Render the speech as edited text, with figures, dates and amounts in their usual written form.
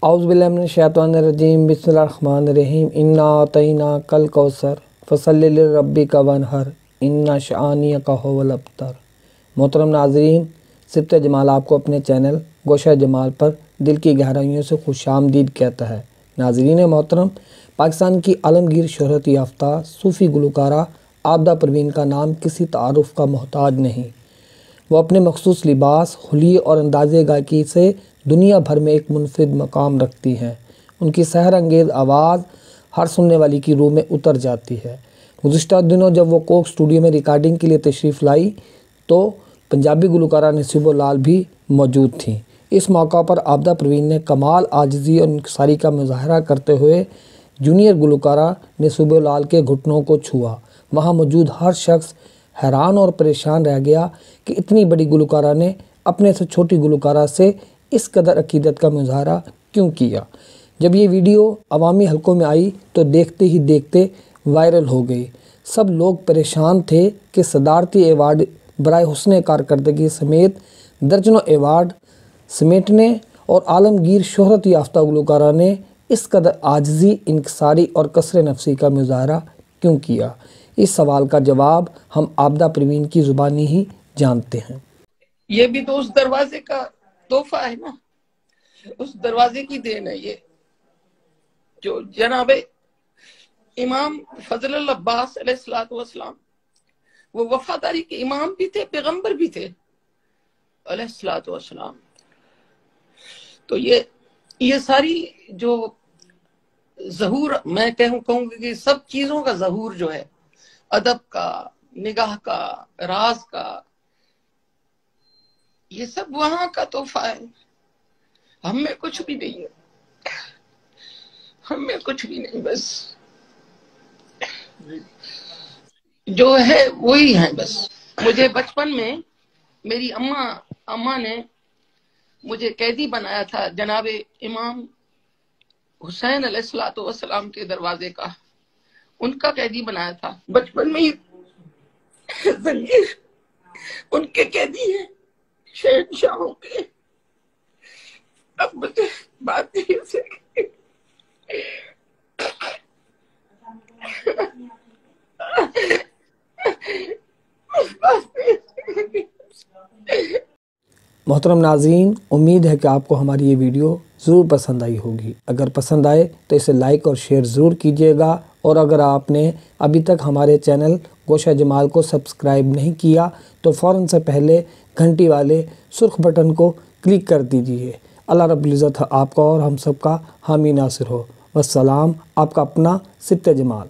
औज़ुबिल्लाहिमिनश्शैतानिर्रजीम बिस्मिल्लाहिर्रहमानिर्रहीम इन्ना अतैना कल कौसर फसल्लि लिरब्बिका वनहर इन्ना शानियका हुवल अब्तर। मोहतरम नाज़रीन, सिब्त जमाल आपको अपने चैनल गोशा जमाल पर दिल की गहराइयों से खुशामदीद कहता है। नाज़रीन मोहतरम, पाकिस्तान की आलमगीर शोहरत याफ्ता सूफ़ी गुलकारा आबिदा परवीन का नाम किसी तारुफ़ का मोहताज नहीं। वो अपने मखसूस लिबास, हुलिये और अंदाज़े गायकी से दुनिया भर में एक मुनफरिद मकाम रखती हैं। उनकी सहर अंगेज़ आवाज़ हर सुनने वाली की रूह में उतर जाती है। गुज़िश्ता दिनों जब वो कोक स्टूडियो में रिकॉर्डिंग के लिए तशरीफ़ लाई तो पंजाबी गुलकारा नसीबो लाल भी मौजूद थीं। इस मौका पर आबिदा परवीन ने कमाल आजिज़ी और इंकिसारी का मुज़ाहरा करते हुए जूनियर गुलकारा नसीबो लाल के घुटनों को छुआ। वहाँ मौजूद हर शख्स हैरान और परेशान रह गया कि इतनी बड़ी गुलकारा ने अपने से छोटी गुलकारा से इस कदर अकीदत का मुज़ाहरा क्यों किया। जब ये वीडियो अवामी हलकों में आई तो देखते ही देखते वायरल हो गई। सब लोग परेशान थे कि सदारती एवार्ड बराए हुस्न कारकर्दगी समेत दर्जनों एवार्ड समेटने और आलमगीर शोहरत याफ्ता गुलकारा ने इस कदर आजिज़ी, इंकिसारी और कसर नफसी का मुज़ाहरा क्यों किया। इस सवाल का जवाब हम आबिदा परवीन की ज़ुबानी ही जानते हैं। ये भी तो उस दरवाजे का तोहफा है ना, उस दरवाजे की देन है ये, जो जनाबे इमाम फजल अब्बास अलैहिस्सलातु वस्सलाम वो वफादारी के इमाम भी थे, पैगंबर भी थे अलैहिस्सलातु वस्सलाम। तो ये सारी जो ज़हूर, मैं कहूँगी कि सब चीजों का ज़हूर जो है, अदब का, निगाह का, राज का, ये सब वहां का तोहफा है। हमें कुछ भी नहीं है, हमें कुछ भी नहीं, बस जो है वही है। बस मुझे बचपन में मेरी अम्मा ने मुझे कैदी बनाया था जनाबे इमाम हुसैन अलैहिस्सलातु वस्सलाम के दरवाजे का, उनका कैदी बनाया था बचपन में ही। जंजीर उनके कैदी है, शहंशाहों के। अब मुझे बात नहीं से मोहतरम नाज़रीन, उम्मीद है कि आपको हमारी ये वीडियो ज़रूर पसंद आई होगी। अगर पसंद आए तो इसे लाइक और शेयर ज़रूर कीजिएगा, और अगर आपने अभी तक हमारे चैनल गोशा जमाल को सब्सक्राइब नहीं किया तो फ़ौरन से पहले घंटी वाले सुर्ख बटन को क्लिक कर दीजिए। अल्लाह रब्बुल इज़्ज़त आपका और हम सब का हामी नासिर हो। वस्सलाम, आपका अपना सिब्त जमाल।